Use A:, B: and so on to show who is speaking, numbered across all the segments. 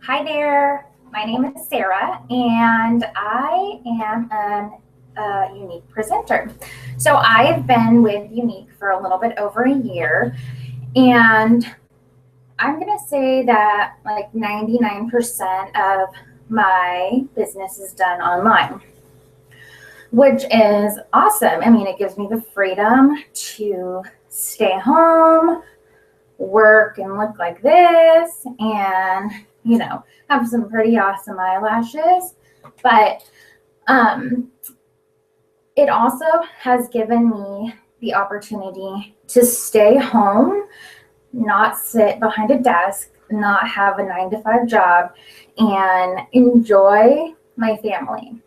A: Hi there, my name is Sarah and I am a Younique presenter. So I've been with Younique for a little bit over a year, and I'm going to say that like 99% of my business is done online, which is awesome. I mean, it gives me the freedom to stay home, work and look like this, and have some pretty awesome eyelashes. But it also has given me the opportunity to stay home, not sit behind a desk, not have a 9-to-5 job, and enjoy my family.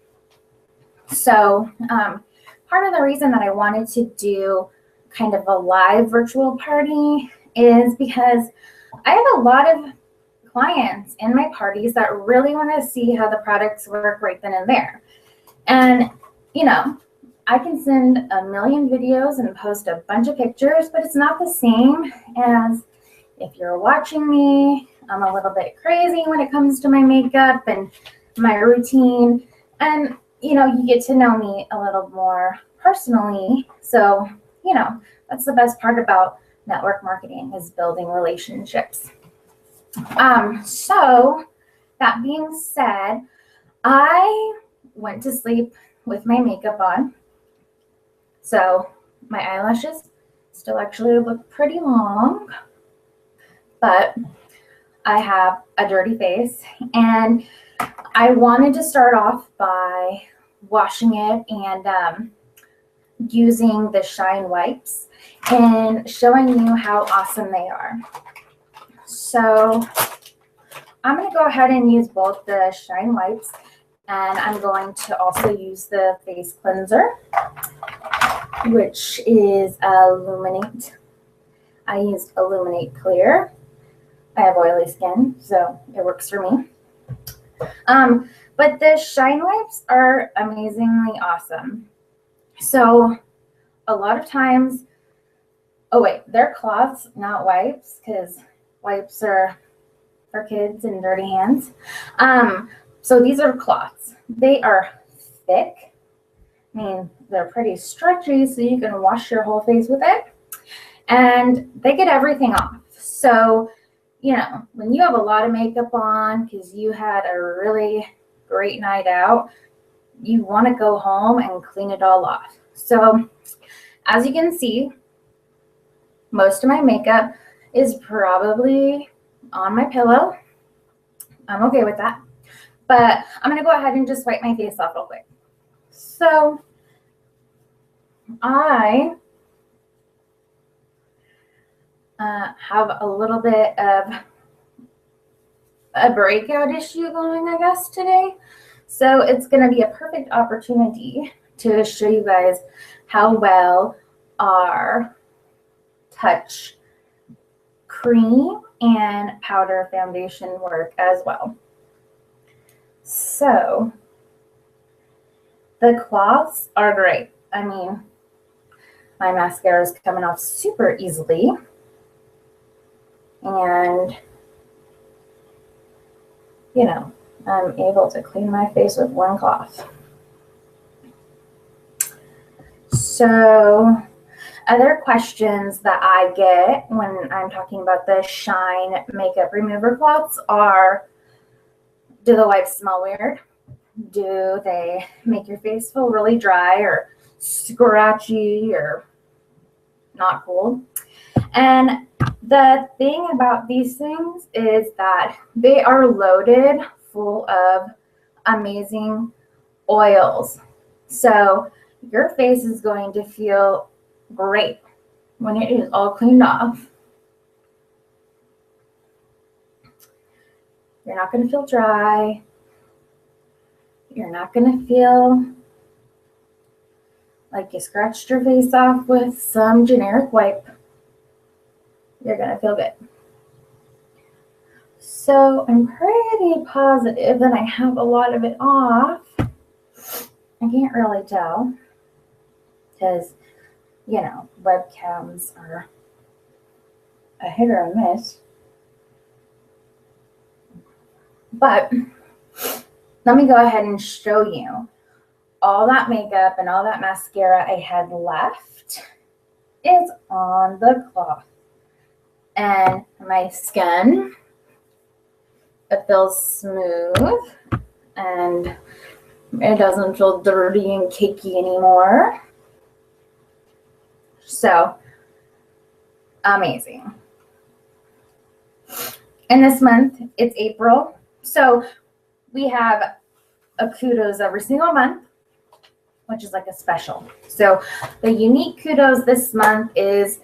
A: So part of the reason that I wanted to do kind of a live virtual party is because I have a lot of clients in my parties that really want to see how the products work right then and there. And, I can send a million videos and post a bunch of pictures, but it's not the same as if you're watching me. I'm a little bit crazy when it comes to my makeup and my routine. And, you get to know me a little more personally. So, that's the best part about network marketing, is building relationships. So that being said, I went to sleep with my makeup on. So my eyelashes still actually look pretty long, but I have a dirty face, and I wanted to start off by washing it and using the Shine wipes and showing you how awesome they are. So I'm going to go ahead and use both the Shine wipes, and I'm going to also use the face cleanser, which is Illuminate. I used Illuminate Clear. I have oily skin, so it works for me. But the Shine wipes are amazingly awesome. So a lot of times, they're cloths, not wipes, because wipes are for kids and dirty hands. So these are cloths. They are thick. I mean, they're pretty stretchy, so you can wash your whole face with it. And they get everything off. So, when you have a lot of makeup on because you had a really great night out, you want to go home and clean it all off. So, as you can see, most of my makeup is probably on my pillow. I'm okay with that. But I'm going to go ahead and just wipe my face off real quick. So I have a little bit of a breakout issue going, I guess, today. So it's going to be a perfect opportunity to show you guys how well our Touch cream and powder foundation work as well. So the cloths are great. I mean, my mascara is coming off super easily, and I'm able to clean my face with one cloth. So other questions that I get when I'm talking about the Shine makeup remover cloths are, do the wipes smell weird? Do they make your face feel really dry or scratchy or not cool? And the thing about these things is that they are loaded full of amazing oils. So your face is going to feel great when it is all cleaned off. You're not going to feel dry. You're not going to feel like you scratched your face off with some generic wipe. You're going to feel good. So I'm pretty positive that I have a lot of it off. I can't really tell because, webcams are a hit or a miss. But let me go ahead and show you all that makeup and all that mascara I had left is on the cloth. And my skin, it feels smooth and it doesn't feel dirty and cakey anymore. So amazing. And this month, it's April. So we have a kudos every single month, which is like a special. So the Younique kudos this month is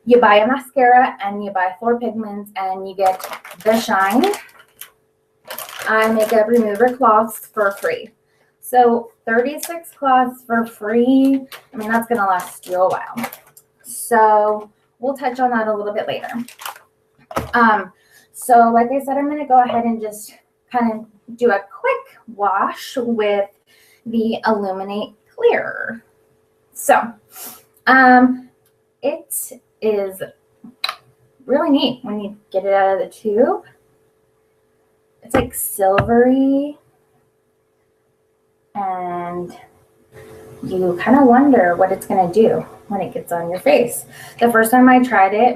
A: you buy a mascara and you buy 4 pigments and you get the shine eye makeup remover cloths for free. So 36 cloths for free. I mean, that's going to last you a while. So we'll touch on that a little bit later. So like I said, I'm going to go ahead and just kind of do a quick wash with the Illuminate Clear. So it is really neat when you get it out of the tube. It's like silvery, and you kind of wonder what it's going to do when it gets on your face. The first time I tried it,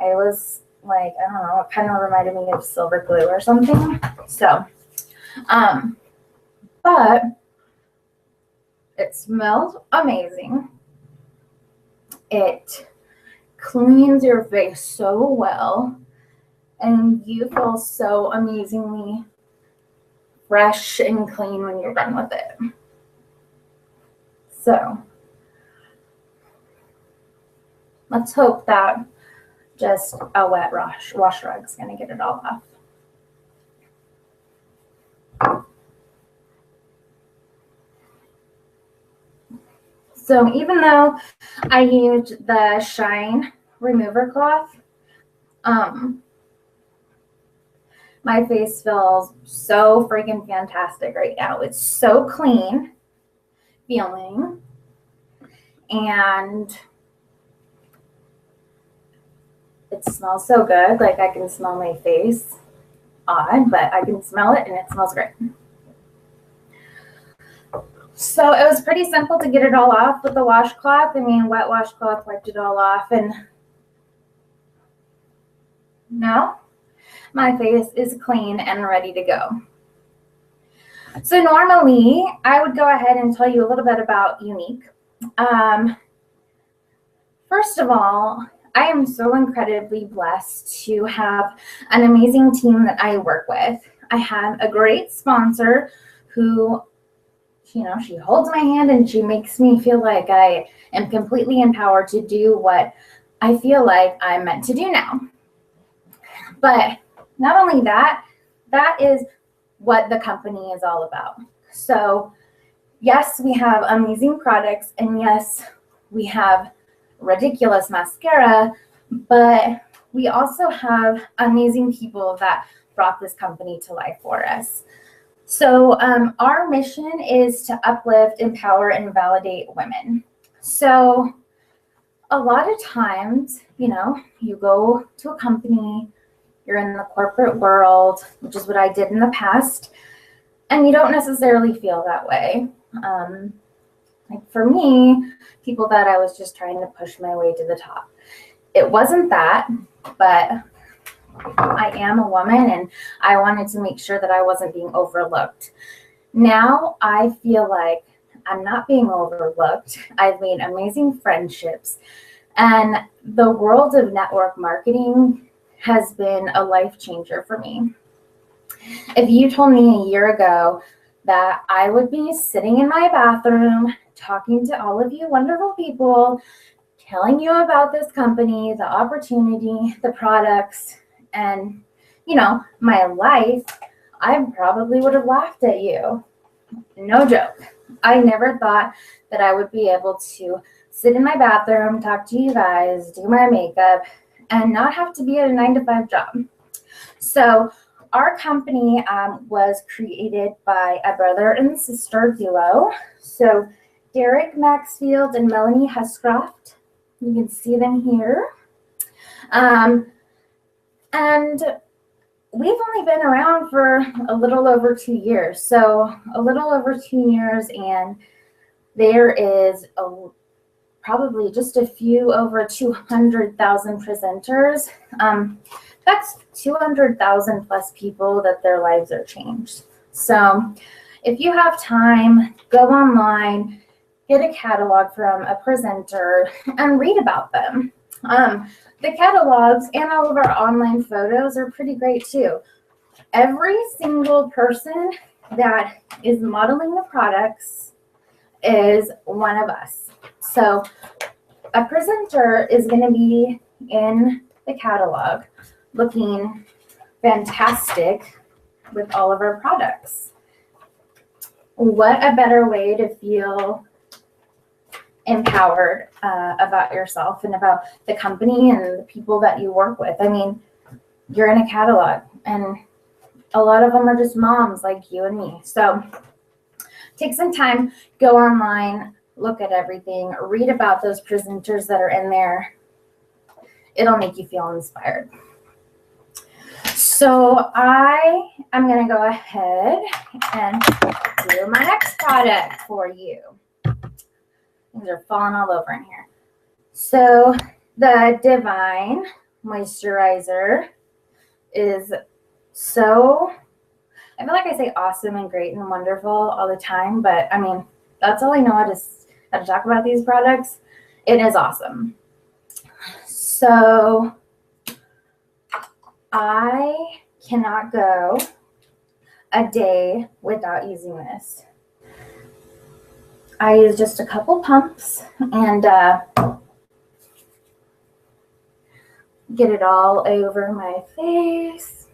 A: I was like, I don't know, it kind of reminded me of silver glue or something. So, but it smells amazing. It cleans your face so well, and you feel so amazingly fresh and clean when you're done with it. So let's hope that just a wet wash rug is going to get it all off. So even though I used the shine remover cloth, my face feels so freaking fantastic right now. It's so clean feeling, and it smells so good. Like, I can smell my face. Odd, but I can smell it and it smells great. So it was pretty simple to get it all off with the washcloth. I mean, wet washcloth wiped it all off, and now my face is clean and ready to go. So normally I would go ahead and tell you a little bit about Younique. First of all, I am so incredibly blessed to have an amazing team that I work with. I have a great sponsor who, you know, she holds my hand and she makes me feel like I am completely empowered to do what I feel like I'm meant to do now. But not only that, that is what the company is all about. So yes, we have amazing products, and yes, we have ridiculous mascara, but we also have amazing people that brought this company to life for us. So our mission is to uplift, empower, and validate women. So a lot of times, you know, you go to a company, you're in the corporate world, which is what I did in the past, and you don't necessarily feel that way. Like for me, people thought I was just trying to push my way to the top. It wasn't that, but I am a woman and I wanted to make sure that I wasn't being overlooked. Now I feel like I'm not being overlooked. I've made amazing friendships, and the world of network marketing has been a life changer for me. If you told me a year ago that I would be sitting in my bathroom talking to all of you wonderful people, telling you about this company, the opportunity, the products, and, you know, my life, I probably would have laughed at you. No joke. I never thought that I would be able to sit in my bathroom, talk to you guys, do my makeup, and not have to be at a 9-to-5 job. So our company was created by a brother and sister duo. So Derek Maxfield and Melanie Huscroft. You can see them here. And we've only been around for a little over 2 years. So a little over 2 years, and there is probably just a few over 200,000 presenters. That's 200,000 plus people that their lives are changed. So if you have time, go online, get a catalog from a presenter, and read about them. The catalogs and all of our online photos are pretty great too. Every single person that is modeling the products is one of us. So a presenter is going to be in the catalog looking fantastic with all of our products. What a better way to feel empowered about yourself and about the company and the people that you work with. I mean, you're in a catalog, and a lot of them are just moms like you and me. So take some time, go online, look at everything, read about those presenters that are in there. It'll make you feel inspired. So I am going to go ahead and do my next product for you. Things are falling all over in here. So the Divine Moisturizer is so, I feel like I say awesome and great and wonderful all the time, but I mean, that's all I know how to talk about these products. It is awesome. So I cannot go a day without using this. I use just a couple pumps and get it all over my face.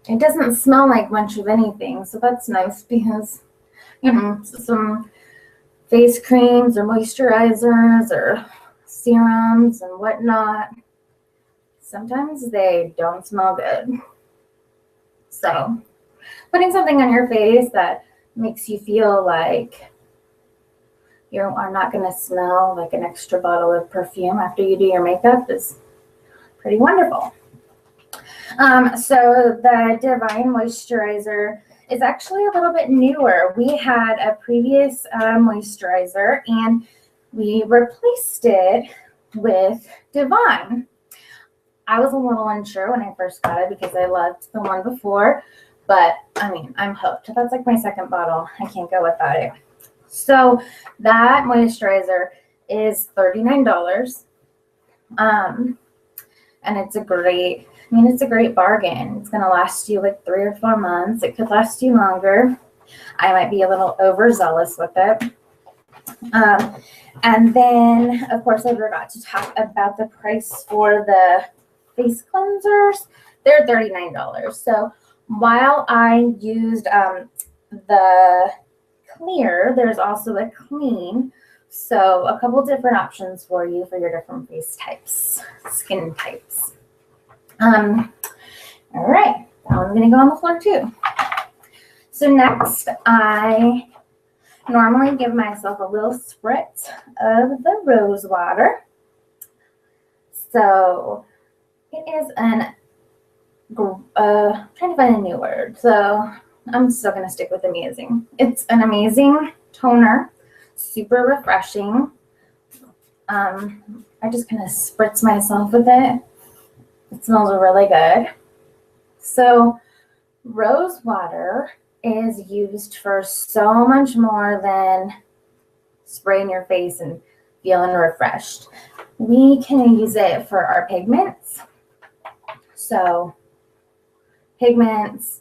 A: It doesn't smell like much of anything, so that's nice because, you know, some face creams or moisturizers or serums and whatnot, sometimes they don't smell good. So putting something on your face that makes you feel like you are not going to smell like an extra bottle of perfume after you do your makeup is pretty wonderful. So the Divine Moisturizer is actually a little bit newer. We had a previous moisturizer and we replaced it with Divine. I was a little unsure when I first got it because I loved the one before, but I mean, I'm hooked. That's like my second bottle. I can't go without it. So that moisturizer is $39. And it's a great bargain. It's going to last you like 3 or 4 months. It could last you longer. I might be a little overzealous with it. And then, of course, I forgot to talk about the price for the face cleansers. They're $39. So while I used the clear, there's also a clean. So a couple different options for you for your different face types, skin types. All right, that one's gonna go on the floor too. So next, I normally give myself a little spritz of the rose water. So it is trying to find a new word. So I'm still gonna stick with amazing. It's an amazing toner. Super refreshing. I just kind of spritz myself with it. It smells really good. So rose water is used for so much more than spraying your face and feeling refreshed. We can use it for our pigments. So pigments,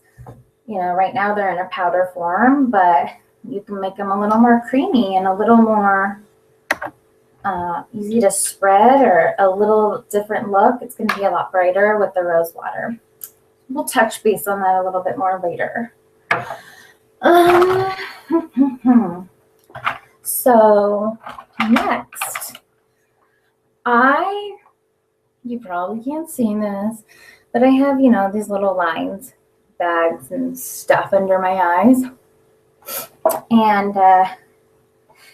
A: you know, right now they're in a powder form, but you can make them a little more creamy and a little more easy to spread or a little different look. It's going to be a lot brighter with the rose water. We'll touch base on that a little bit more later. So next, you probably can't see this, but I have, you know, these little lines, bags and stuff under my eyes. And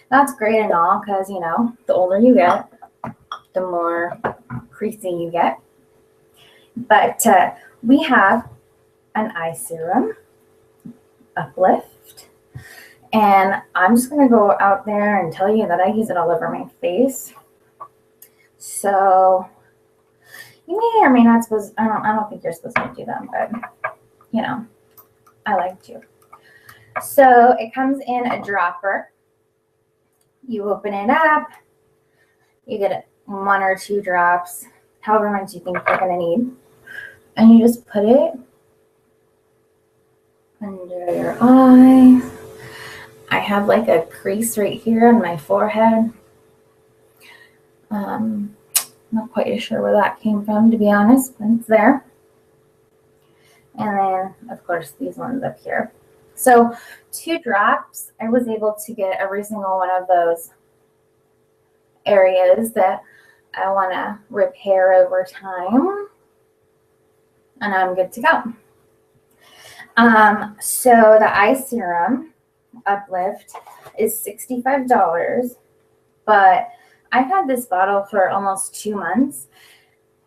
A: that's great and all because, you know, the older you get, the more creasy you get. But we have an eye serum, Uplift. And I'm just going to go out there and tell you that I use it all over my face. So you may or may not supposed, I don't think you're supposed to do that, but you know, I like to. So it comes in a dropper. You open it up, you get 1 or 2 drops, however much you think you're going to need. And you just put it under your eye. I have like a crease right here on my forehead. Not quite sure where that came from, to be honest, but it's there. And then, of course, these ones up here. So 2 drops, I was able to get every single one of those areas that I want to repair over time. And I'm good to go. So the eye serum Uplift is $65, but I've had this bottle for almost 2 months,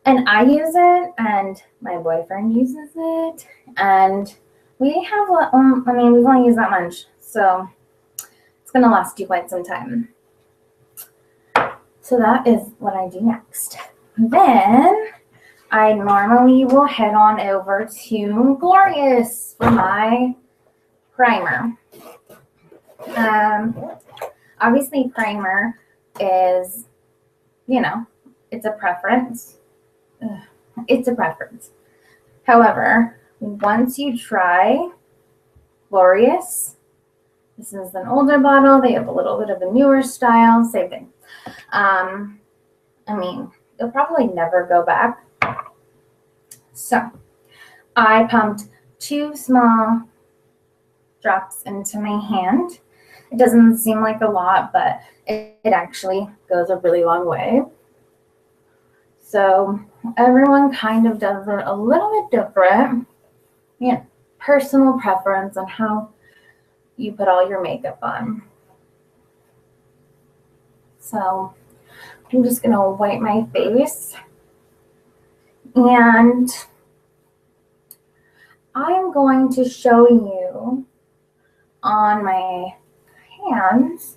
A: and I use it, and my boyfriend uses it, and we have, I mean, we've only used that much, so it's going to last you quite some time. So that is what I do next. Then I normally will head on over to Glorious for my primer. Obviously primer is, you know, it's a preference. It's a preference. However, once you try Glorious, this is an older bottle. They have a little bit of a newer style, same thing. I mean, you'll probably never go back. So I pumped 2 small drops into my hand. It doesn't seem like a lot, but it actually goes a really long way. So everyone kind of does it a little bit different. Yeah, personal preference on how you put all your makeup on. So I'm just going to wipe my face. And I'm going to show you on my hands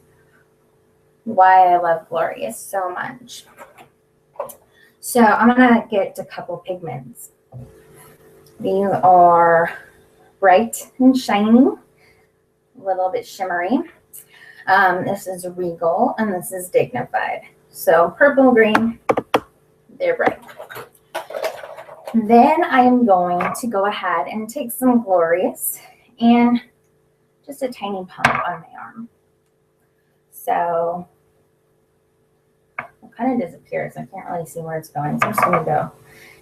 A: why I love Glorious so much. So I'm going to get a couple pigments. These are bright and shiny, a little bit shimmery. This is Regal and this is Dignified. So purple, green, they're bright. Then I am going to go ahead and take some Glorious and just a tiny pump on my arm. So it kind of disappears. I can't really see where it's going. So I'm just going to go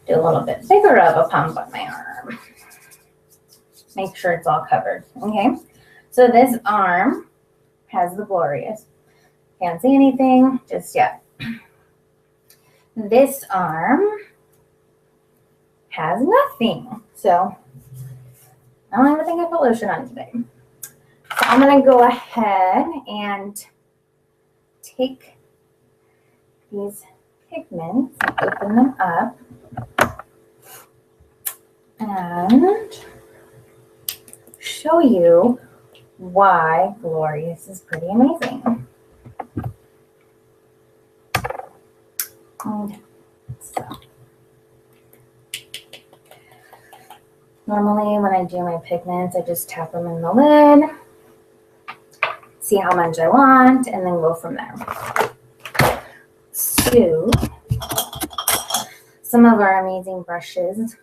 A: do a little bit bigger of a pump on my arm. Make sure it's all covered. Okay. So this arm has the Glorious. Can't see anything just yet. This arm has nothing. So I don't even think I put lotion on today. So I'm going to go ahead and take these pigments and open them up and show you why Glorious is pretty amazing. And so normally when I do my pigments, I just tap them in the lid, see how much I want, and then go from there. So some of our amazing brushes.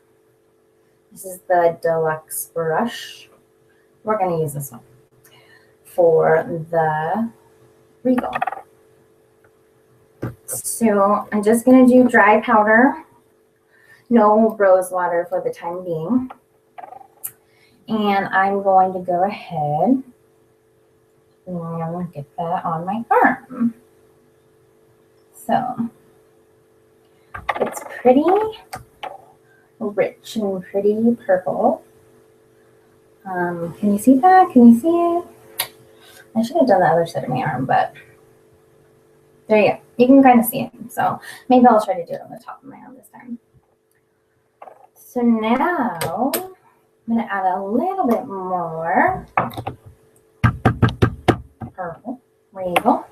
A: This is the Deluxe brush. We're going to use this one for the Regal. So I'm just going to do dry powder. No rose water for the time being. And I'm going to go ahead and get that on my arm. So it's pretty rich and pretty purple. Can you see that? Can you see it? I should have done the other side of my arm, but there you go. You can kind of see it. So maybe I'll try to do it on the top of my arm this time. So now I'm going to add a little bit more purple. There you go.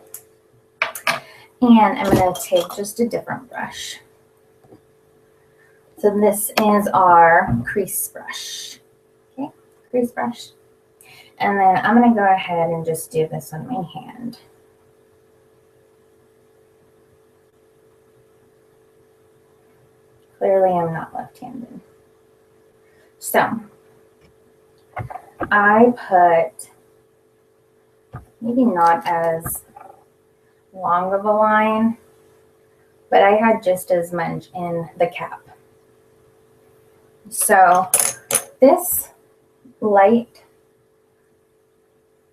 A: And I'm going to take just a different brush. So this is our crease brush. Okay, crease brush. And then I'm going to go ahead and just do this on my hand. Clearly I'm not left-handed. So I put maybe not as long of a line, but I had just as much in the cap. So this light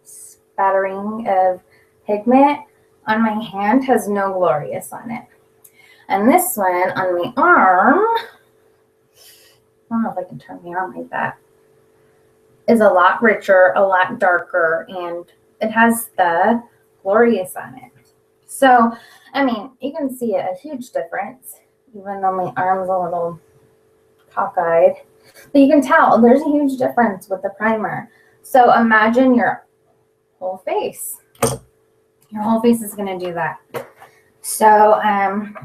A: spattering of pigment on my hand has no glorious on it. And this one on my arm, I don't know if I can turn my arm like that, is a lot richer, a lot darker, and it has the glorious on it. So, I mean, you can see a huge difference, even though my arm's a little cockeyed. But you can tell there's a huge difference with the primer. So imagine your whole face. Your whole face is going to do that. So I'm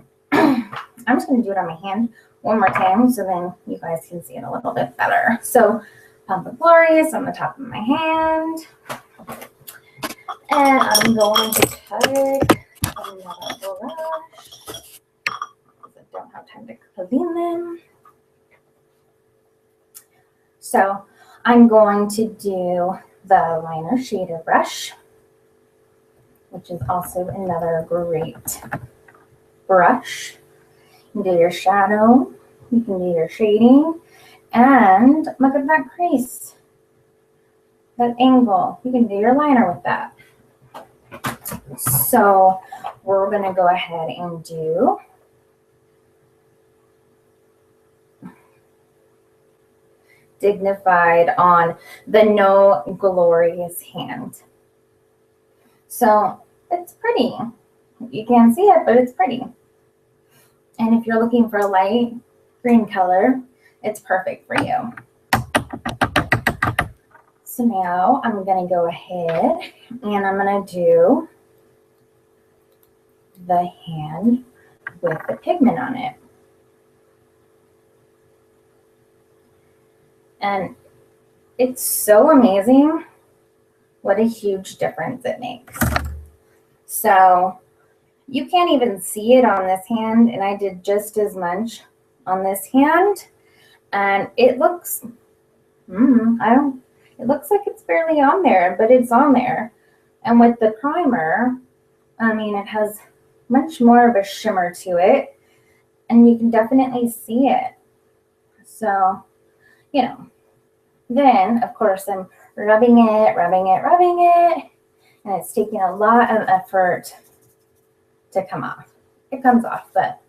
A: just going to do it on my hand one more time so then you guys can see it a little bit better. So Pump It Glorious on the top of my hand. And I'm going to take another brush because I don't have time to clean them. So I'm going to do the liner shader brush, which is also another great brush. You can do your shadow, you can do your shading, and look at that crease, that angle. You can do your liner with that. So we're going to go ahead and do Dignified on the No Glorious hand. So it's pretty. You can't see it, but it's pretty. And if you're looking for a light green color, it's perfect for you. So now I'm going to go ahead and I'm going to do the hand with the pigment on it. And it's so amazing what a huge difference it makes. So you can't even see it on this hand, and I did just as much on this hand, and it looks, it looks like it's barely on there, but it's on there. And with the primer, I mean, it has much more of a shimmer to it, and you can definitely see it. So, you know, then of course I'm rubbing it, and it's taking a lot of effort to come off. It comes off, but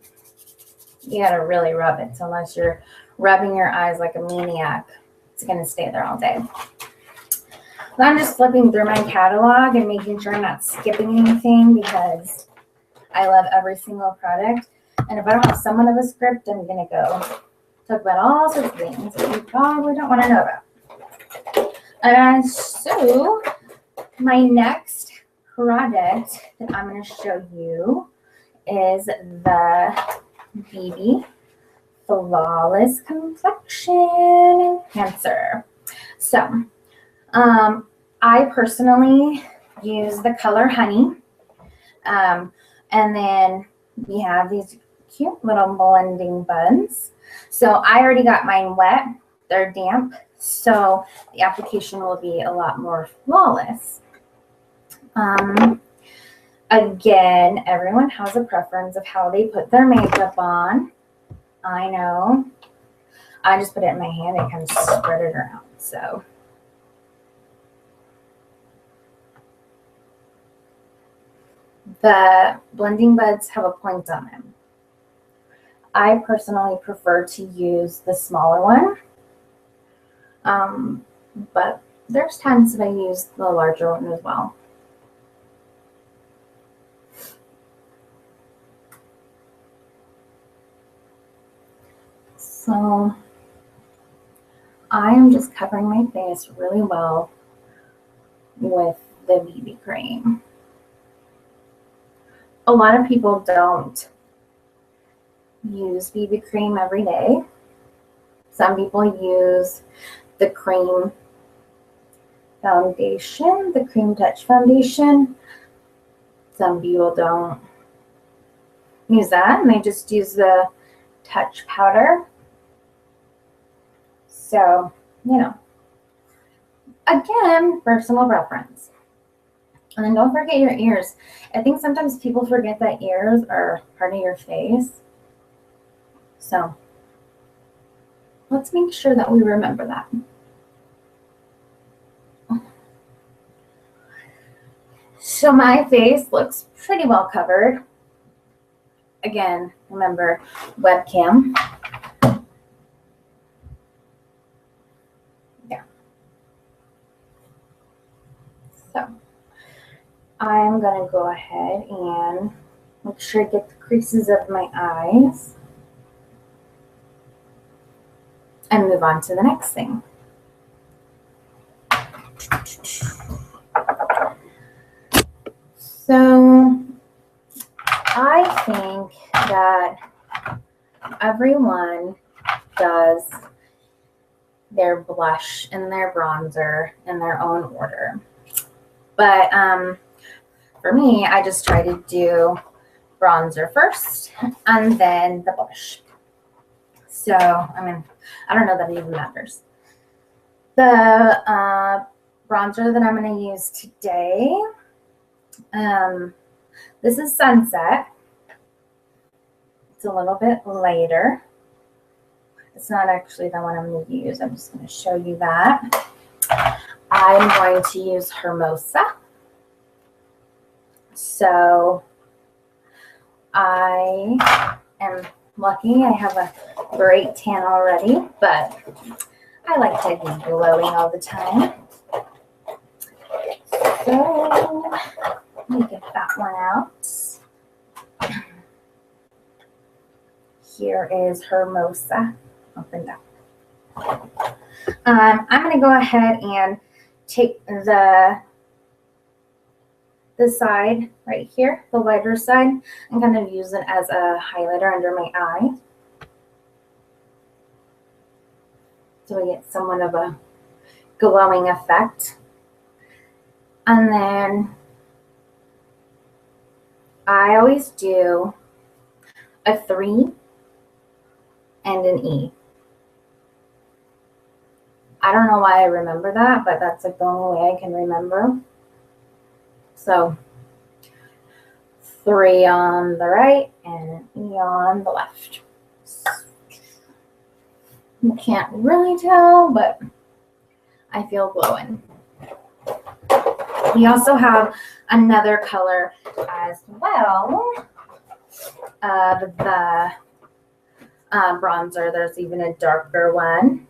A: you gotta really rub it. So unless you're rubbing your eyes like a maniac, it's gonna stay there all day. So I'm just flipping through my catalog and making sure I'm not skipping anything because I love every single product. And if I don't have somewhat of a script, I'm gonna go talk about all sorts of things that you probably don't want to know about. And so my next product that I'm going to show you is the BB Flawless Complexion Enhancer. So I personally use the color Honey, and then we have these cute little blending buds. So I already got mine wet. They're damp, so the application will be a lot more flawless. Again, everyone has a preference of how they put their makeup on. I know. I just put it in my hand and kind of spread it around. So the blending buds have a point on them. I personally prefer to use the smaller one, but there's times that I use the larger one as well. So I am just covering my face really well with the BB cream. A lot of people don't use BB cream every day. Some people use the cream foundation, the Cream Touch foundation. Some people don't use that, and they just use the touch powder. So, you know, again, personal preference. And then don't forget your ears. I think sometimes people forget that ears are part of your face. So let's make sure that we remember that. So my face looks pretty well covered. Again, remember, webcam. Yeah. So I'm going to go ahead and make sure I get the creases of my eyes and move on to the next thing. So I think that everyone does their blush and their bronzer in their own order. But for me, I just try to do bronzer first and then the blush. So, I mean, I don't know that it even matters. The bronzer that I'm going to use today, this is Sunset. It's a little bit lighter. It's not actually the one I'm going to use. I'm just going to show you that. I'm going to use Hermosa. So I am lucky. I have a great tan already, but I like to be glowing all the time. So let me get that one out. Here is Hermosa. Open that. I'm going to go ahead and take the side right here, the lighter side, and kind of use it as a highlighter under my eye. So we get somewhat of a glowing effect. And then I always do a 3 and an E. I don't know why I remember that, but that's like the only way I can remember. So 3 on the right and an E on the left. You can't really tell, but I feel glowing. We also have another color as well of the bronzer. There's even a darker one.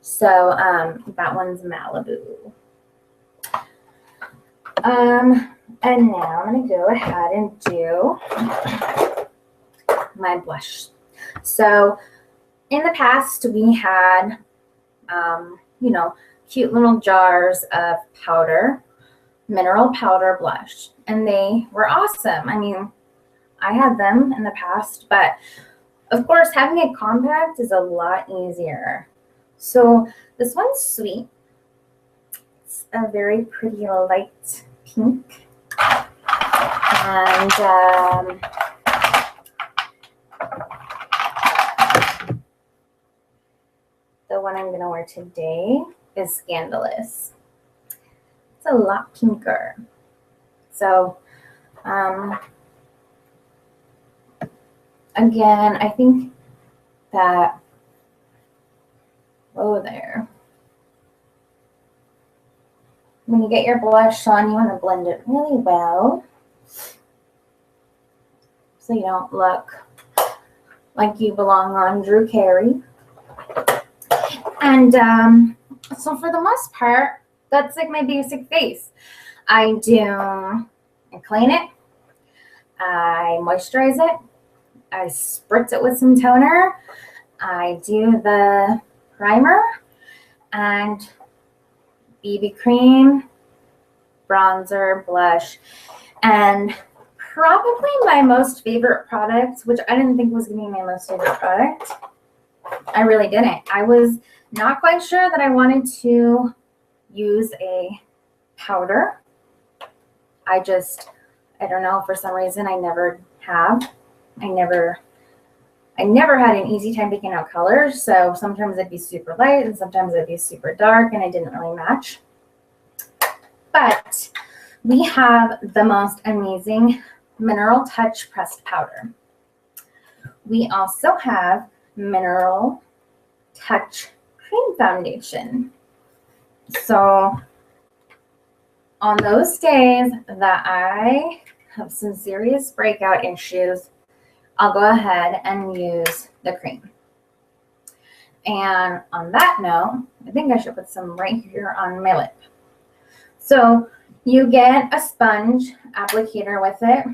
A: So that one's Malibu. And now I'm going to go ahead and do my blush. So in the past, we had, you know, cute little jars of powder, mineral powder blush, and they were awesome. I mean, I had them in the past, but of course, having it compact is a lot easier. So this one's sweet. It's a very pretty light pink. And the one I'm going to wear today is Scandalous. It's a lot pinker. So, again, I think that, oh, there. When you get your blush on, you want to blend it really well so you don't look like you belong on Drew Carey. And so for the most part, that's like my basic face. I clean it, I moisturize it, I spritz it with some toner, I do the primer and BB cream, bronzer, blush, and probably my most favorite product, which I didn't think was going to be my most favorite product. I really didn't. I was not quite sure that I wanted to use a powder. I don't know, for some reason I never have. I never had an easy time picking out colors, so sometimes it'd be super light and sometimes it'd be super dark, and I didn't really match. But we have the most amazing Mineral Touch pressed powder. We also have Mineral Touch cream foundation. So on those days that I have some serious breakout issues, I'll go ahead and use the cream. And on that note, I think I should put some right here on my lip. So you get a sponge applicator with it.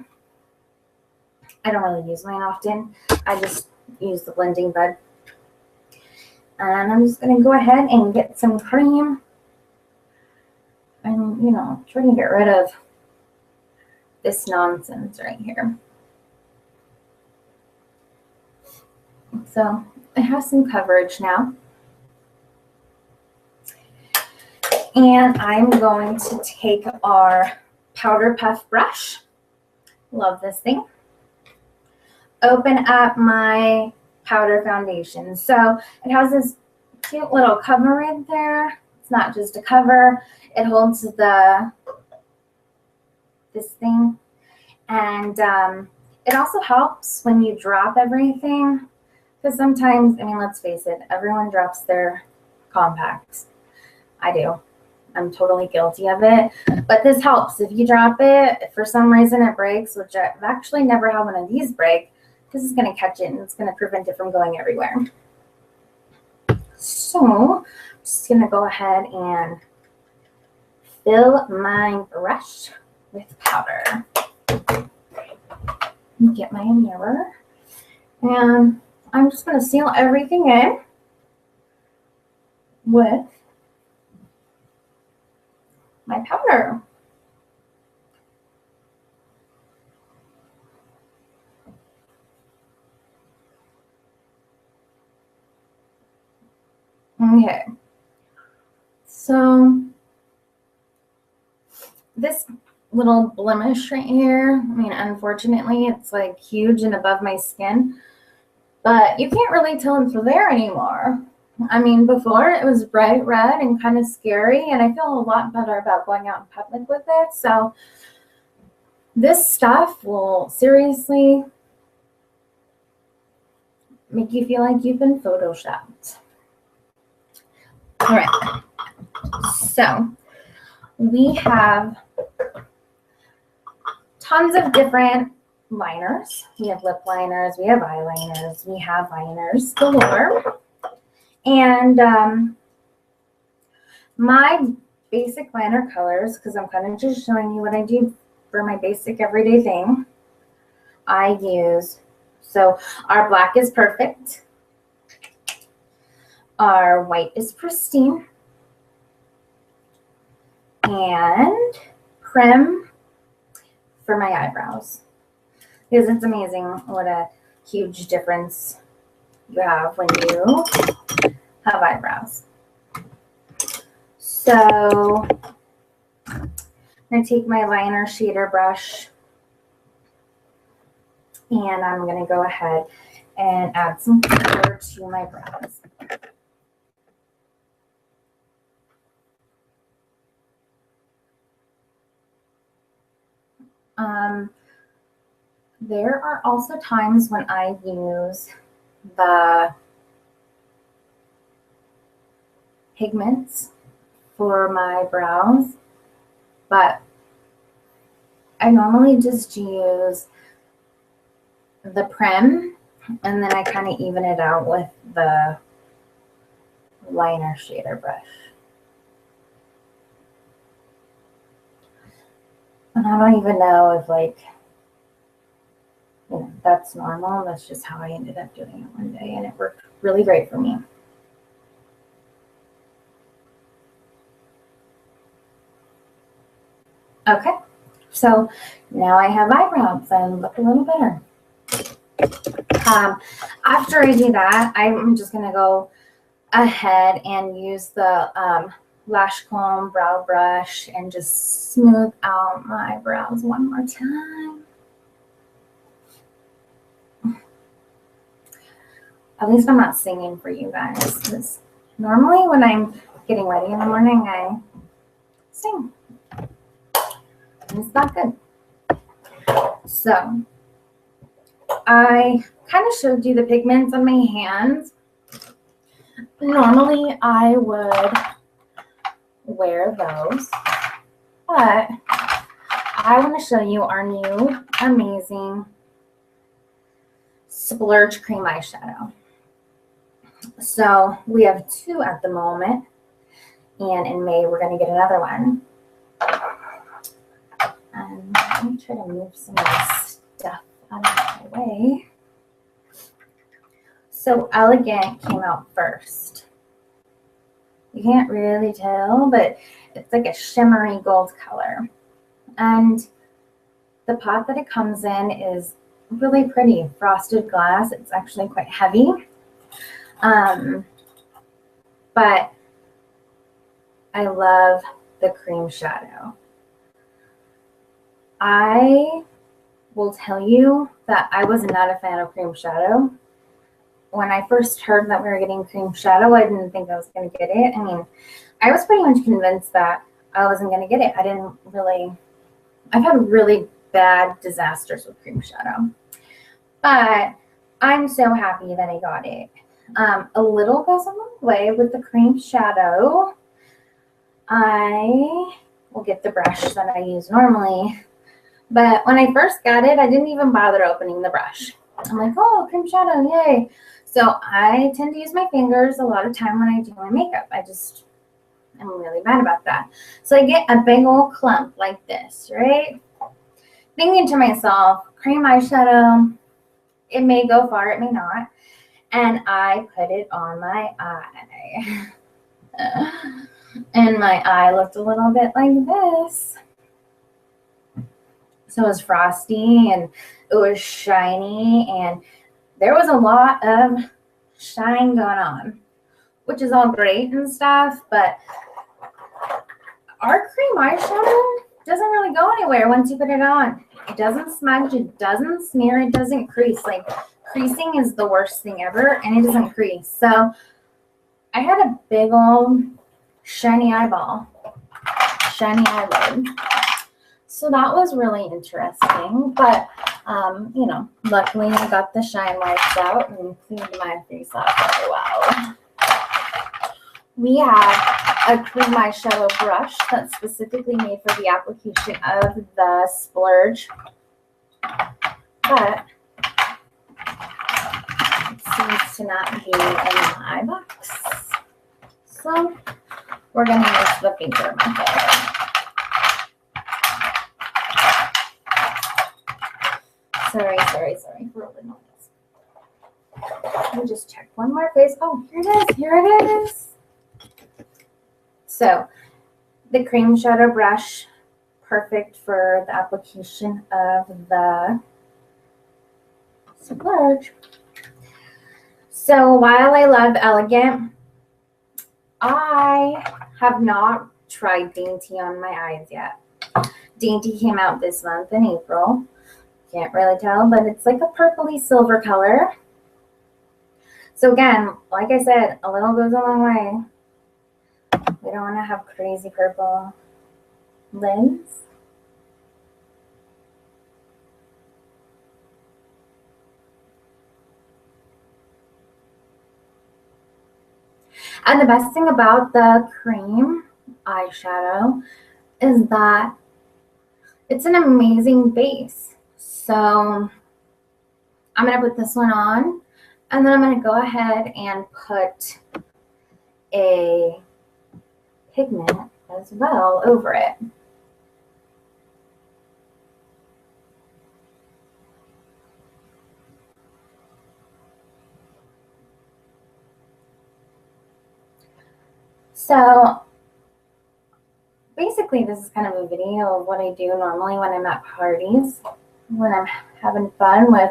A: I don't really use mine often. I just use the blending bud. And I'm just going to go ahead and get some cream and, you know, try to get rid of this nonsense right here. So I have some coverage now. And I'm going to take our powder puff brush. Love this thing. Open up my powder foundation. So it has this cute little cover right there. It's not just a cover. It holds this thing. And it also helps when you drop everything. Because sometimes, I mean, let's face it, everyone drops their compacts. I do. I'm totally guilty of it. But this helps. If you drop it, if for some reason it breaks, which I've actually never had one of these break, this is going to catch it and it's going to prevent it from going everywhere. So I'm just going to go ahead and fill my brush with powder. Get my mirror. And I'm just going to seal everything in with my powder. Okay. So this little blemish right here, I mean, unfortunately, it's like huge and above my skin, but you can't really tell it's there anymore. I mean, before it was bright red and kind of scary, and I feel a lot better about going out in public with it. So this stuff will seriously make you feel like you've been photoshopped. All right, so we have tons of different liners. We have lip liners, we have eyeliners, we have liners galore. And my basic liner colors, because I'm kind of just showing you what I do for my basic everyday thing, I use, so our black is perfect. Our white is pristine. And Prim for my eyebrows. Because it's amazing what a huge difference you have when you have eyebrows. So I'm going to take my liner shader brush and I'm going to go ahead and add some color to my brows. There are also times when I use the pigments for my brows, but I normally just use the Prim and then I kind of even it out with the liner shader brush. And I don't even know if, like, you know, that's normal. That's just how I ended up doing it one day, and it worked really great for me. Okay, so now I have eyebrows and look a little better. After I do that, I'm just gonna go ahead and use the lash comb brow brush and just smooth out my brows one more time. At least I'm not singing for you guys, because normally when I'm getting ready in the morning, I sing. And it's not good. So I kind of showed you the pigments on my hands. Normally I would wear those, but I want to show you our new amazing Splurge cream eyeshadow. So we have 2 at the moment, and in May we're going to get another one. And let me try to move some of this stuff out of my way. So Elegant came out first. You can't really tell, but it's like a shimmery gold color. And the pot that it comes in is really pretty. Frosted glass. It's actually quite heavy. But I love the cream shadow. I will tell you that I was not a fan of cream shadow. When I first heard that we were getting cream shadow, I didn't think I was going to get it. I mean, I was pretty much convinced that I wasn't going to get it. I've had really bad disasters with cream shadow. But I'm so happy that I got it. A little goes a long way with the cream shadow. I will get the brush that I use normally. But when I first got it, I didn't even bother opening the brush. I'm like, oh, cream shadow, yay. So I tend to use my fingers a lot of time when I do my makeup. I'm really bad about that. So I get a big old clump like this, right? Thinking to myself, cream eyeshadow, it may go far, it may not. And I put it on my eye. And my eye looked a little bit like this. So it was frosty and it was shiny and there was a lot of shine going on, which is all great and stuff, but our cream eyeshadow doesn't really go anywhere once you put it on. It doesn't smudge, it doesn't smear, it doesn't crease. Like, creasing is the worst thing ever, and it doesn't crease. So I had a big old shiny eyeball, shiny eyelid. So that was really interesting, but you know, luckily I got the shine wipes out and cleaned my face off very well. We have a cream eyeshadow brush that's specifically made for the application of the Splurge, but it seems to not be in my box. So we're going to use the finger method. Sorry for all the noise. Let me just check one more face. Oh, here it is. So the cream shadow brush, perfect for the application of the Splurge. So while I love Elegant, I have not tried Dainty on my eyes yet. Dainty came out this month in April. Can't really tell, but it's like a purpley silver color. So again, like I said, a little goes a long way. We don't want to have crazy purple lids. And the best thing about the cream eyeshadow is that it's an amazing base. So I'm going to put this one on, and then I'm going to go ahead and put a pigment as well over it. So basically basically this is kind of a video of what I do normally when I'm at parties, when I'm having fun with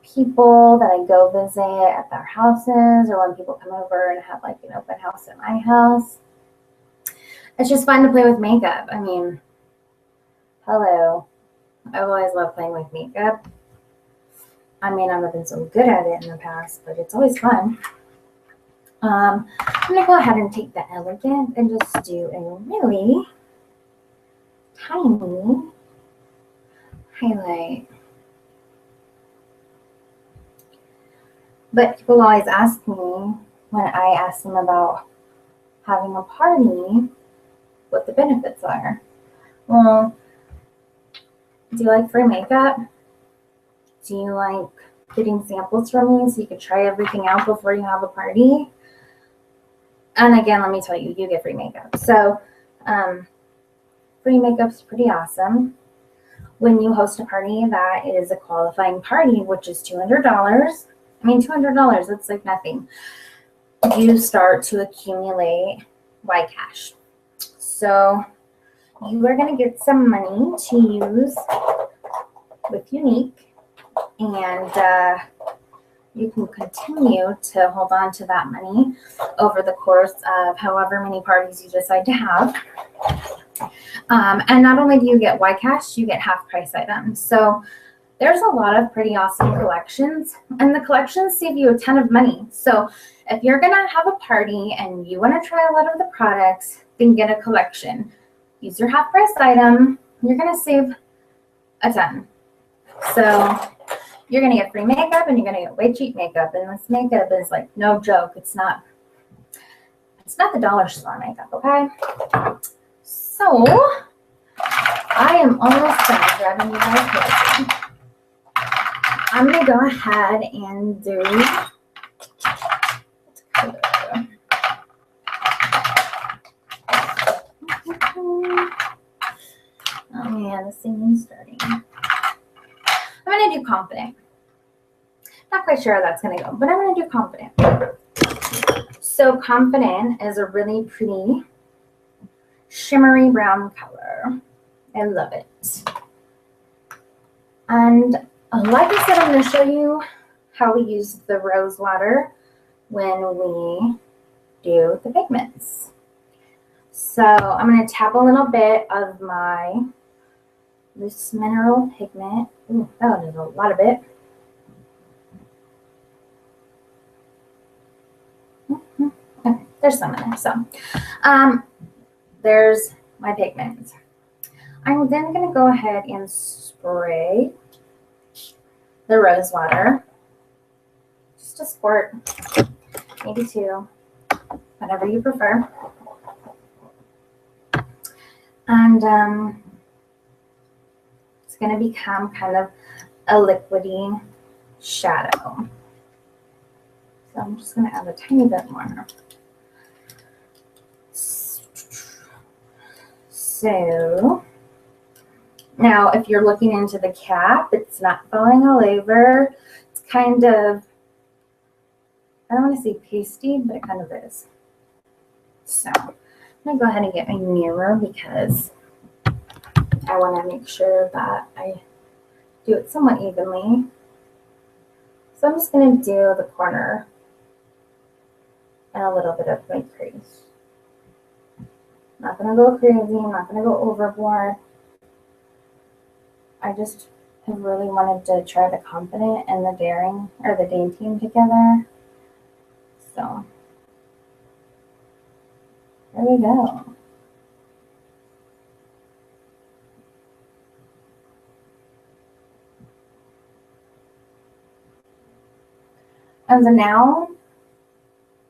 A: people that I go visit at their houses, or when people come over and have like an open house at my house. It's just fun to play with makeup. I mean, hello. I've always loved playing with makeup. I may not have been so good at it in the past, but it's always fun. I'm gonna go ahead and take the Elegant and just do a really tiny highlight. But people always ask me when I ask them about having a party what the benefits are. Well, do you like free makeup? Do you like getting samples from me so you can try everything out before you have a party? And again, let me tell you, you get free makeup. So free makeup's pretty awesome. When you host a party that is a qualifying party, which is $200, I mean, $200, that's like nothing. You start to accumulate Y cash. So you are going to get some money to use with Younique, and you can continue to hold on to that money over the course of however many parties you decide to have. And not only do you get Y cash, you get half price items. So there's a lot of pretty awesome collections, and the collections save you a ton of money. So if you're gonna have a party and you wanna try a lot of the products, then get a collection. Use your half price item, you're gonna save a ton. So you're gonna get free makeup and you're gonna get way cheap makeup. And this makeup is like no joke. It's not the dollar store makeup, okay? So I am almost done driving you guys crazy. I'm gonna go ahead and do oh man, the singing's starting. I'm gonna do Confident. Not quite sure how that's gonna go, but I'm gonna do Confident. So Confident is a really pretty shimmery brown color. I love it. And like I said, I'm going to show you how we use the rose water when we do the pigments. So I'm going to tap a little bit of my loose mineral pigment. Ooh, that was a lot of it. Okay, there's some in there. So there's my pigment. I'm then going to go ahead and spray the rose water. Just a squirt, maybe two, whatever you prefer. And it's going to become kind of a liquidy shadow. So I'm just going to add a tiny bit more. So now if you're looking into the cap, it's not falling all over. It's kind of, I don't want to say pasty, but it kind of is. So I'm going to go ahead and get my mirror because I want to make sure that I do it somewhat evenly. So I'm just going to do the corner and a little bit of my crease. Not going to go crazy. I'm not going to go overboard. I just have really wanted to try the Confident and the Daring or the Dainty together. So there we go. And so now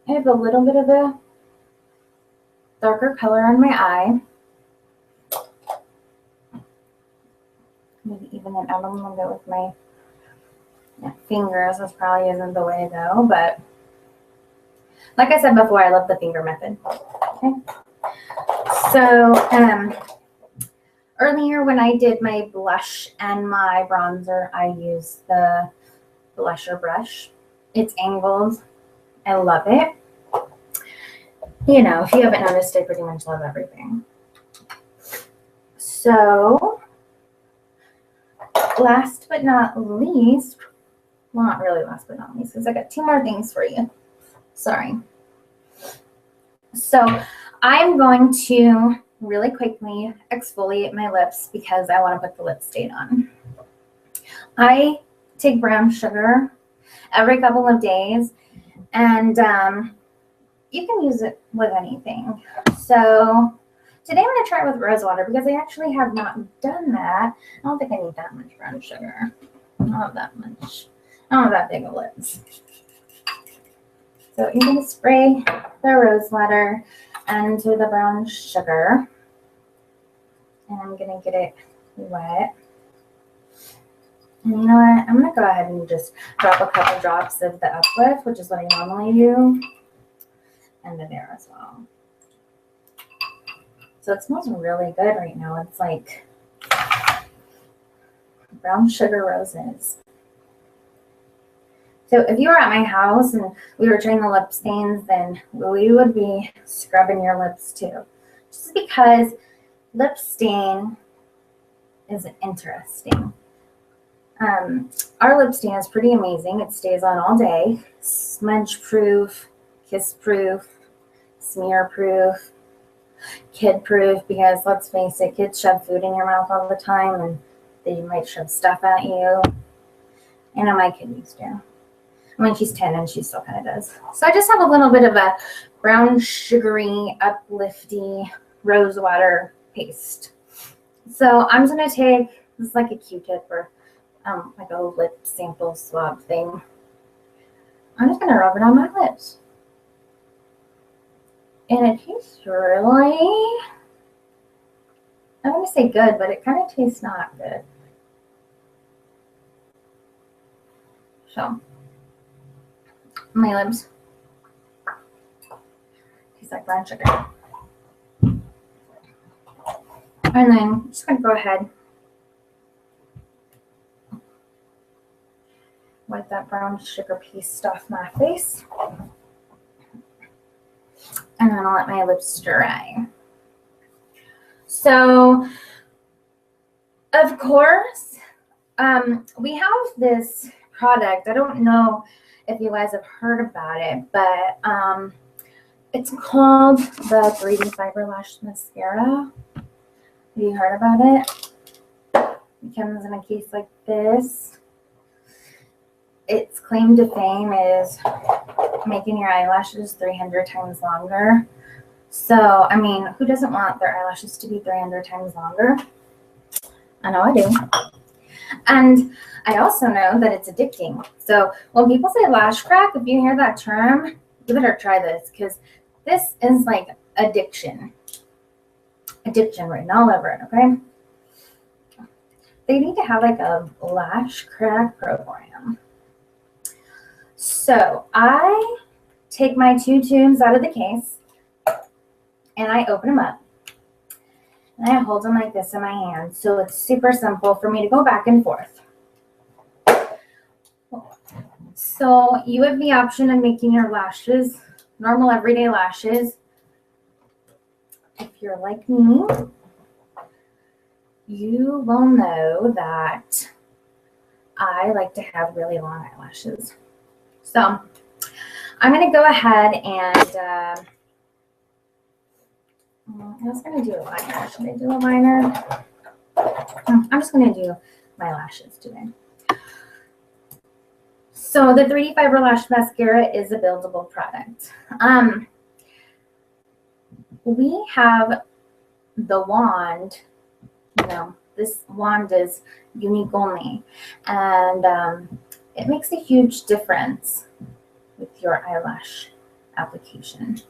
A: I have a little bit of a darker color on my eye. Maybe even it out a little bit with my fingers. This probably isn't the way though, but like I said before, I love the finger method. Okay. So earlier when I did my blush and my bronzer, I used the blusher brush. It's angled. I love it. You know, if you haven't noticed, I pretty much love everything. So last but not least, well, not really last but not least, because I got 2 more things for you. Sorry. So I'm going to really quickly exfoliate my lips because I want to put the lip stain on. I take brown sugar every couple of days, and you can use it with anything. So today I'm going to try it with rose water because I actually have not done that. I don't think I need that much brown sugar. Not that much. I don't have that big of lips. So you're going to spray the rose water into the brown sugar. And I'm going to get it wet. And you know what? I'm going to go ahead and just drop a couple drops of the Uplift, which is what I normally do, into there as well. So it smells really good right now. It's like brown sugar roses. So if you were at my house and we were doing the lip stains, then we would be scrubbing your lips too. Just because lip stain is interesting. Our lip stain is pretty amazing. It stays on all day. Smudge proof, kiss proof, smear proof, kid proof, because let's face it, kids shove food in your mouth all the time and they might shove stuff at you. I know my kid used to. I mean, she's 10 and she still kind of does. So I just have a little bit of a brown sugary, uplifty rose water paste. So I'm going to take, this is like a Q-tip or like a lip sample swab thing. I'm just going to rub it on my lips. And it tastes really, I'm going to say good, but it kind of tastes not good. So, my lips taste like brown sugar. And then I'm just going to go ahead, wipe that brown sugar paste off my face. And then I'll let my lips dry. So, of course, we have this product. I don't know if you guys have heard about it, but it's called the 3D Fiber Lash Mascara. Have you heard about it? It comes in a case like this. Its claim to fame is making your eyelashes 300 times longer. So, I mean, who doesn't want their eyelashes to be 300 times longer? I know I do. And I also know that it's addicting. So when people say lash crack, if you hear that term, you better try this because this is like addiction. Addiction written all over it, okay? They need to have like a lash crack program. So I take my 2 tubes out of the case and I open them up. And I hold them like this in my hand. So it's super simple for me to go back and forth. So you have the option of making your lashes normal everyday lashes. If you're like me, you will know that I like to have really long eyelashes. So I'm going to go ahead and I was going to do a liner. Should I do a liner? I'm just going to do my lashes today. So the 3D Fiber Lash Mascara is a buildable product. We have the wand, you know, this wand is Younique only, and it makes a huge difference with your eyelash application.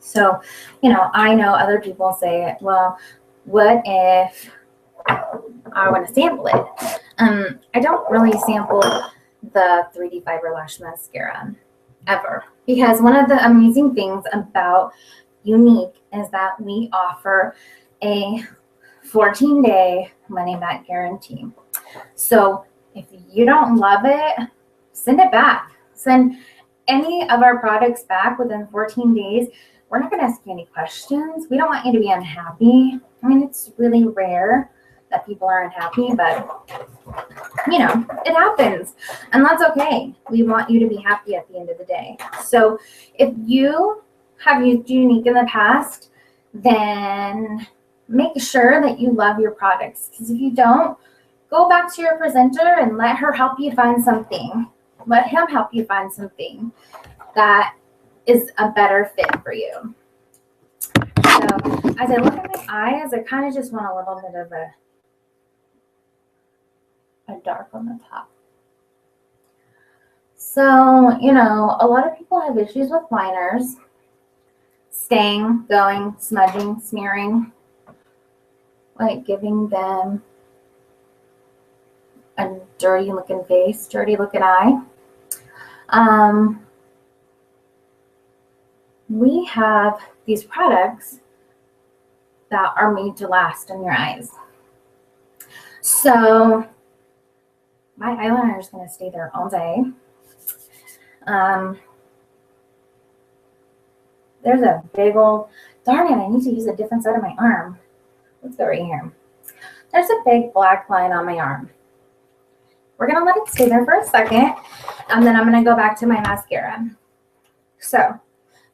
A: So, you know, I know other people say, well, what if I want to sample it? I don't really sample the 3D Fiber Lash Mascara ever, because one of the amazing things about Younique is that we offer a 14-day money-back guarantee. So if you don't love it, send it back. Send any of our products back within 14 days. we're not going to ask you any questions. We don't want you to be unhappy. I mean, it's really rare that people are unhappy, but you know, it happens, and that's okay. We want you to be happy at the end of the day. So if you have used Younique in the past, then make sure that you love your products, because if you don't, go back to your presenter and let her help you find something. Let him help you find something that is a better fit for you. So as I look at my eyes, I kind of just want a little bit of a dark on the top. So, you know, a lot of people have issues with liners. Staying, going, smudging, smearing. Like giving them a dirty looking face, dirty looking eye. We have these products that are made to last in your eyes. So my eyeliner is going to stay there all day. There's a big old, darn it, I need to use a different side of my arm. Let's go right here. There's a big black line on my arm. We're going to let it stay there for a second, and then I'm going to go back to my mascara. So,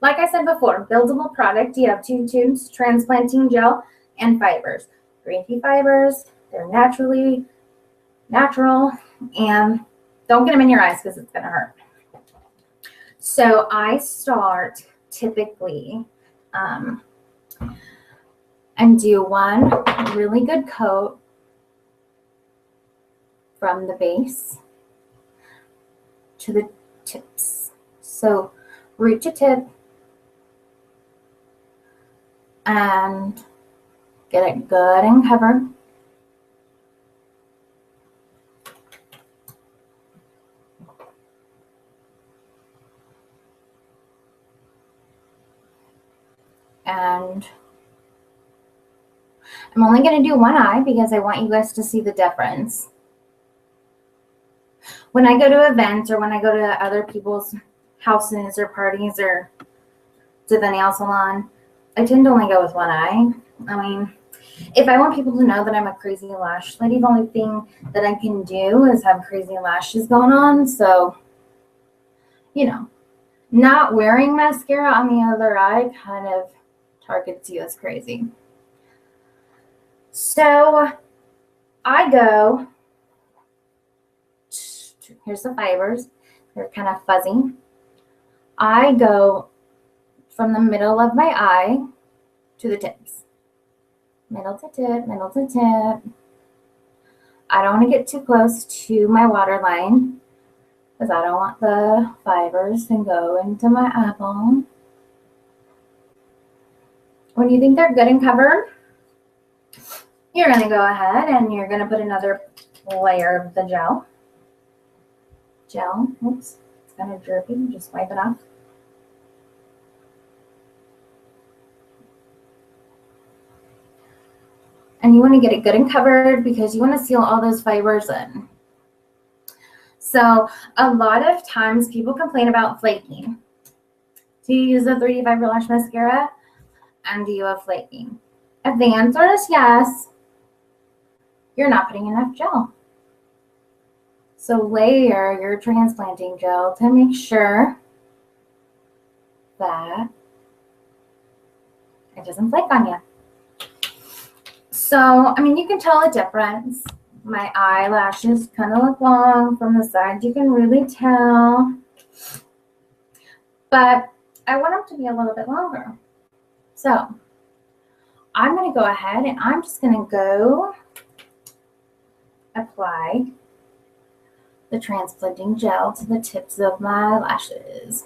A: like I said before, buildable product. You have 2 tubes, transplanting gel, and fibers. Green tea fibers, they're naturally natural, and don't get them in your eyes because it's going to hurt. So I start typically and do one really good coat from the base to the tips. So root to tip and get it good and covered. And I'm only going to do one eye because I want you guys to see the difference. When I go to events or when I go to other people's houses or parties or to the nail salon, I tend to only go with one eye. I mean, if I want people to know that I'm a crazy lash lady, the only thing that I can do is have crazy lashes going on. So, you know, not wearing mascara on the other eye kind of targets you as crazy. So I go, here's the fibers. They're kind of fuzzy. I go from the middle of my eye to the tips. Middle to tip, middle to tip. I don't want to get too close to my waterline because I don't want the fibers to go into my eyeball. When you think they're good and covered, you're going to go ahead and you're going to put another layer of the gel. Oops, it's kind of drippy. Just wipe it off. And you want to get it good and covered because you want to seal all those fibers in. So a lot of times people complain about flaking. Do you use a 3D Fiber Lash Mascara? And do you have flaking? If the answer is yes, you're not putting enough gel. So layer your transplanting gel to make sure that it doesn't flake on you. So, I mean, you can tell a difference. My eyelashes kind of look long from the side. You can really tell. But I want them to be a little bit longer. So, I'm going to go ahead and I'm just going to go apply the transplanting gel to the tips of my lashes.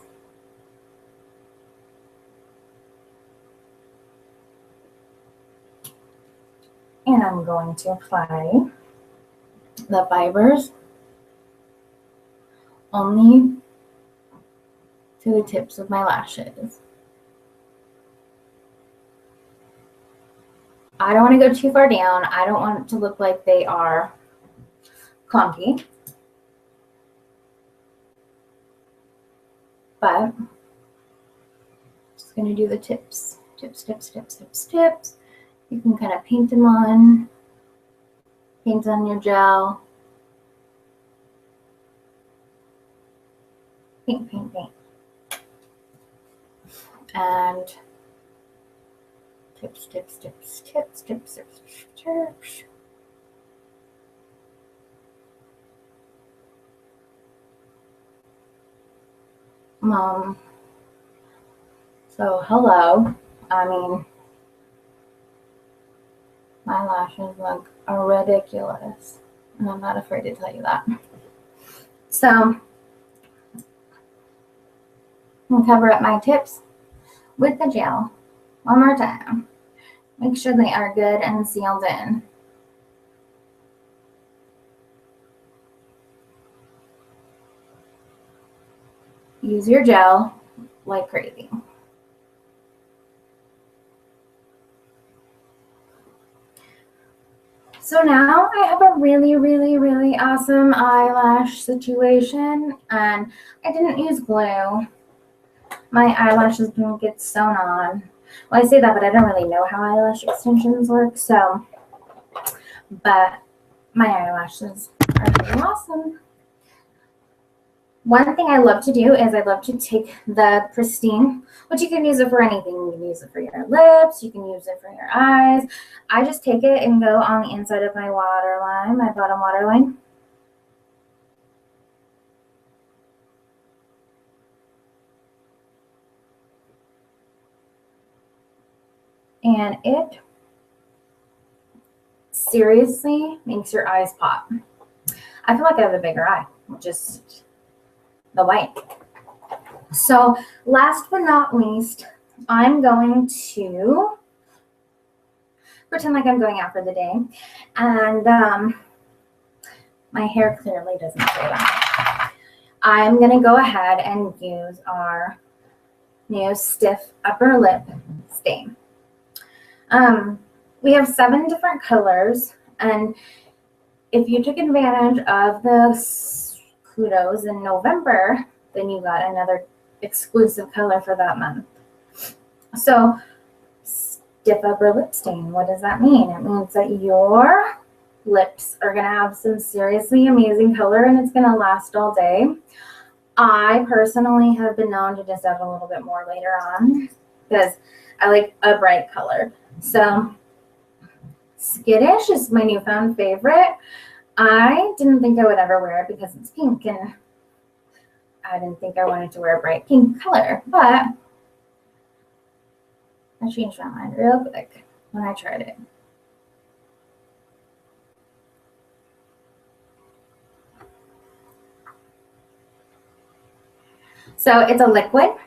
A: And I'm going to apply the fibers only to the tips of my lashes. I don't want to go too far down. I don't want it to look like they are clumpy. But just going to do the tips. Tips, tips, tips, tips, tips. You can kind of paint them on. Paint on your gel. Paint, paint, paint. And tips, tips, tips, tips, tips, tips, tips. So hello. I mean, my lashes look ridiculous, and I'm not afraid to tell you that. So, I'm gonna cover up my tips with the gel one more time. Make sure they are good and sealed in. Use your gel like crazy. So now I have a really, really, really awesome eyelash situation, and I didn't use glue. My eyelashes didn't get sewn on. Well, I say that, but I don't really know how eyelash extensions work, so, but my eyelashes are really awesome. One thing I love to do is I love to take the Pristine, which you can use it for anything. You can use it for your lips. You can use it for your eyes. I just take it and go on the inside of my waterline, my bottom waterline. And it seriously makes your eyes pop. I feel like I have a bigger eye, just the white. So last but not least, I'm going to pretend like I'm going out for the day. And my hair clearly doesn't say that. I'm going to go ahead and use our new stiff upper lip stain. We have 7 different colors, and if you took advantage of the kudos in November, then you got another exclusive color for that month. So stiff upper lip stain, what does that mean? It means that your lips are going to have some seriously amazing color, and it's going to last all day. I personally have been known to just add a little bit more later on because I like a bright color. So Skittish is my newfound favorite. I didn't think I would ever wear it because it's pink, and I didn't think I wanted to wear a bright pink color, but I changed my mind real quick when I tried it. So it's a liquidy,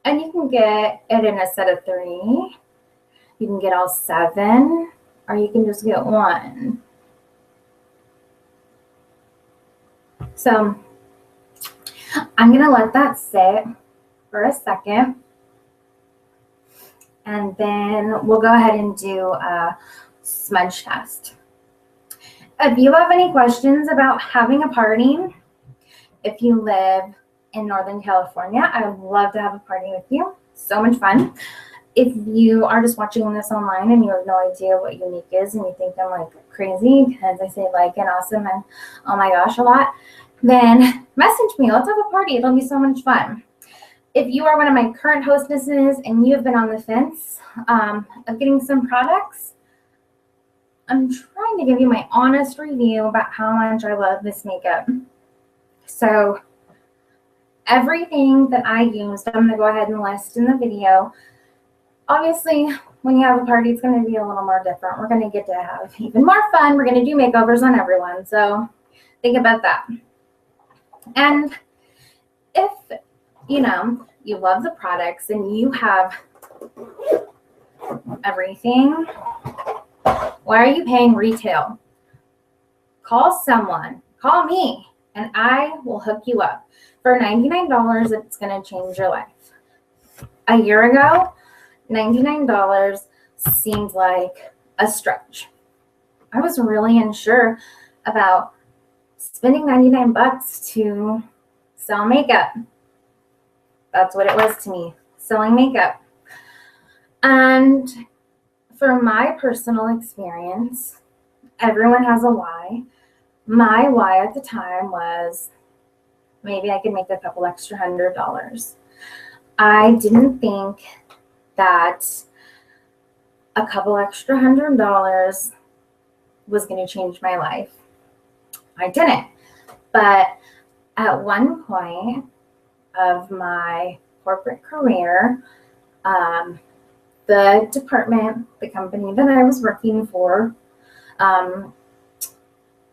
A: and you can get it in a set of 3. You can get all 7, or you can just get 1. So I'm gonna let that sit for a second, and then we'll go ahead and do a smudge test. If you have any questions about having a party, if you live in Northern California, I would love to have a party with you. So much fun. If you are just watching this online and you have no idea what Younique is and you think I'm like crazy because I say like and awesome and oh my gosh a lot, then message me. Let's have a party. It'll be so much fun. If you are one of my current hostesses and you've been on the fence of getting some products, I'm trying to give you my honest review about how much I love this makeup. So everything that I used, I'm going to go ahead and list in the video. Obviously, when you have a party, it's going to be a little more different. We're going to get to have even more fun. We're going to do makeovers on everyone. So think about that. And if, you know, you love the products and you have everything, why are you paying retail? Call someone. Call me, and I will hook you up. For $99, it's going to change your life. A year ago, $99 seemed like a stretch. I was really unsure about spending 99 bucks to sell makeup. That's what it was to me, selling makeup. And for my personal experience, everyone has a why. My why at the time was maybe I could make a couple extra $100. I didn't think that a couple extra $100 was going to change my life. I didn't. But at one point of my corporate career, the department, the company that I was working for,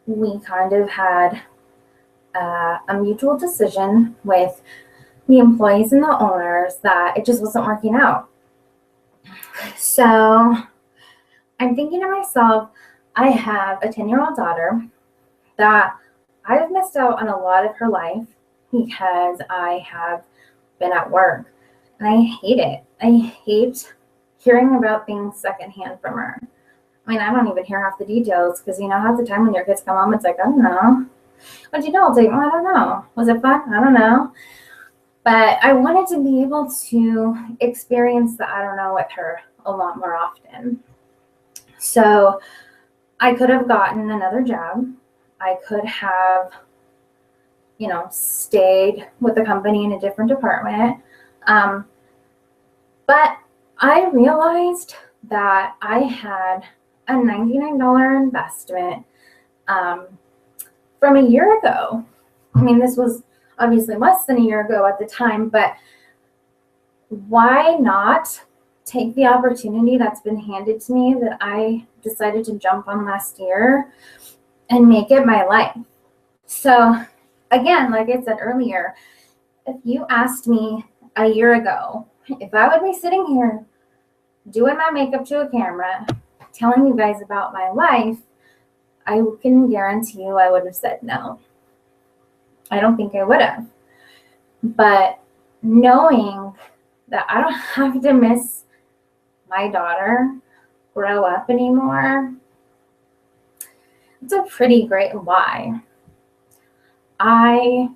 A: we kind of had a mutual decision with the employees and the owners that it just wasn't working out. So I'm thinking to myself, I have a 10-year-old daughter that I've missed out on a lot of her life because I have been at work, and I hate it. I hate hearing about things secondhand from her. I mean, I don't even hear half the details because, half the time when your kids come home, it's like, I don't know. What'd you know? It's like, I don't know. Was it fun? I don't know. But I wanted to be able to experience the I don't know with her a lot more often. So I could have gotten another job. I could have, stayed with the company in a different department. But I realized that I had a $99 investment from a year ago. I mean, this was obviously less than a year ago at the time, but why not take the opportunity that's been handed to me that I decided to jump on last year and make it my life? So again, like I said earlier, if you asked me a year ago if I would be sitting here doing my makeup to a camera, telling you guys about my life, I can guarantee you I would have said no. I don't think I would have. But knowing that I don't have to miss my daughter grow up anymore, it's a pretty great why. I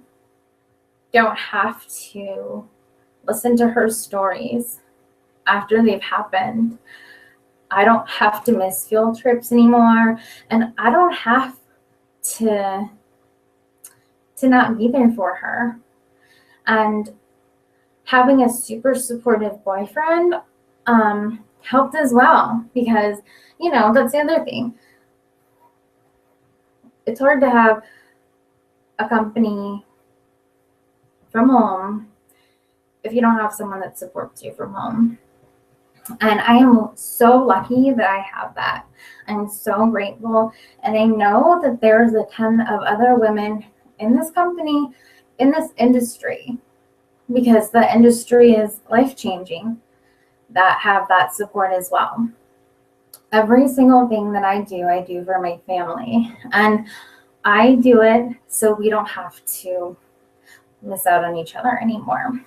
A: don't have to listen to her stories after they've happened. I don't have to miss field trips anymore, and I don't have to not be there for her. And having a super supportive boyfriend helped as well, because that's the other thing. It's hard to have a company from home if you don't have someone that supports you from home. And I am so lucky that I have that. I'm so grateful. And I know that there's a ton of other women in this company, in this industry, because the industry is life-changing, that have that support as well. Every single thing that I do for my family. And I do it so we don't have to miss out on each other anymore.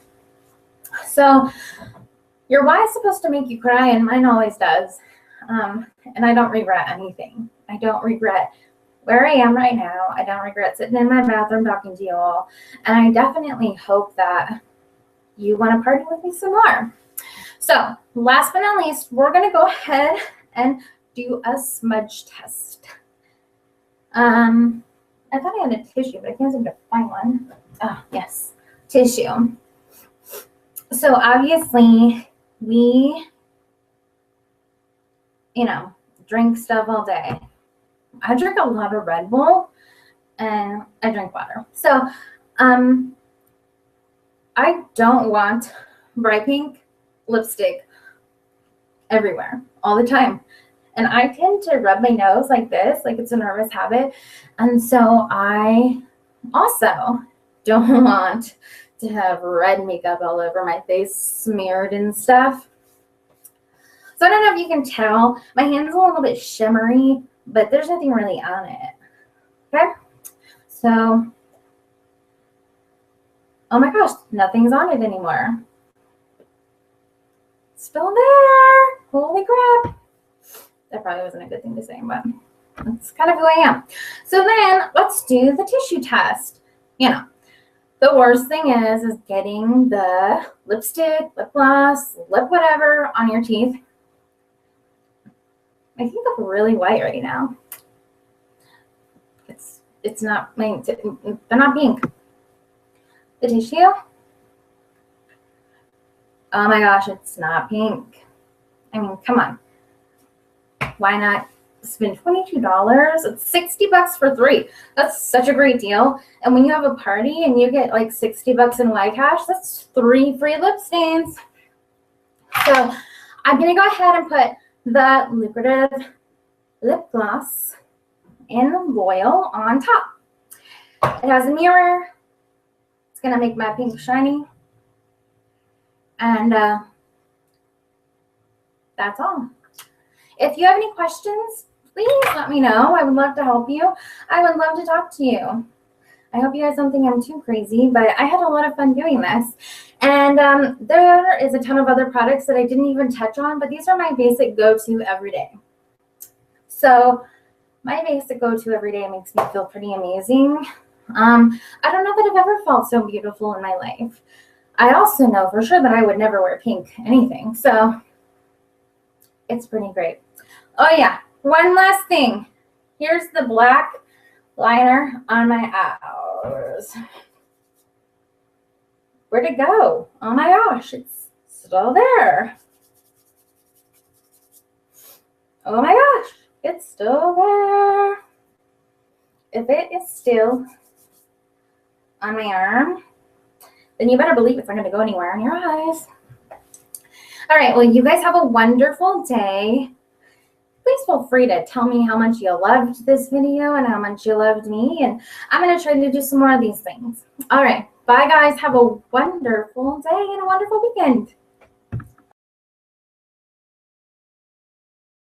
A: So your why is supposed to make you cry, and mine always does. And I don't regret anything. I don't regret where I am right now. I don't regret sitting in my bathroom talking to you all. And I definitely hope that you want to party with me some more. So last but not least, we're going to go ahead and do a smudge test. I thought I had a tissue, but I can't seem to find one. Oh, yes, tissue. So obviously we, drink stuff all day. I drink a lot of Red Bull and I drink water. So I don't want bright pink lipstick everywhere all the time. And I tend to rub my nose like this, like it's a nervous habit. And so I also don't want to have red makeup all over my face, smeared and stuff. So I don't know if you can tell, my hand's a little bit shimmery, but there's nothing really on it. Okay? So, oh my gosh, nothing's on it anymore. Still there. Holy crap. That probably wasn't a good thing to say, but that's kind of who I am. So then let's do the tissue test. The worst thing is getting the lipstick, lip gloss, lip whatever on your teeth. My teeth look really white right now. It's not, they're not pink. The tissue, oh my gosh, it's not pink. I mean, come on. Why not spend $22? It's 60 bucks for 3. That's such a great deal. And when you have a party and you get like 60 bucks in Y cash, that's 3 free lip stains. So I'm gonna go ahead and put the lucrative lip gloss in the loyal on top. It has a mirror. It's gonna make my pink shiny. And that's all. If you have any questions, please let me know. I would love to help you. I would love to talk to you. I hope you guys don't think I'm too crazy, but I had a lot of fun doing this. And there is a ton of other products that I didn't even touch on, but these are my basic go-to every day. So my basic go-to every day makes me feel pretty amazing. I don't know that I've ever felt so beautiful in my life. I also know for sure that I would never wear pink anything. So it's pretty great. Oh yeah, one last thing. Here's the black liner on my eyes. Where'd it go? Oh my gosh, it's still there. Oh my gosh, it's still there. If it is still on my arm, then you better believe it's not going to go anywhere on your eyes. All right, well, you guys have a wonderful day. Please feel free to tell me how much you loved this video and how much you loved me. And I'm going to try to do some more of these things. All right, bye, guys. Have a wonderful day and a wonderful weekend.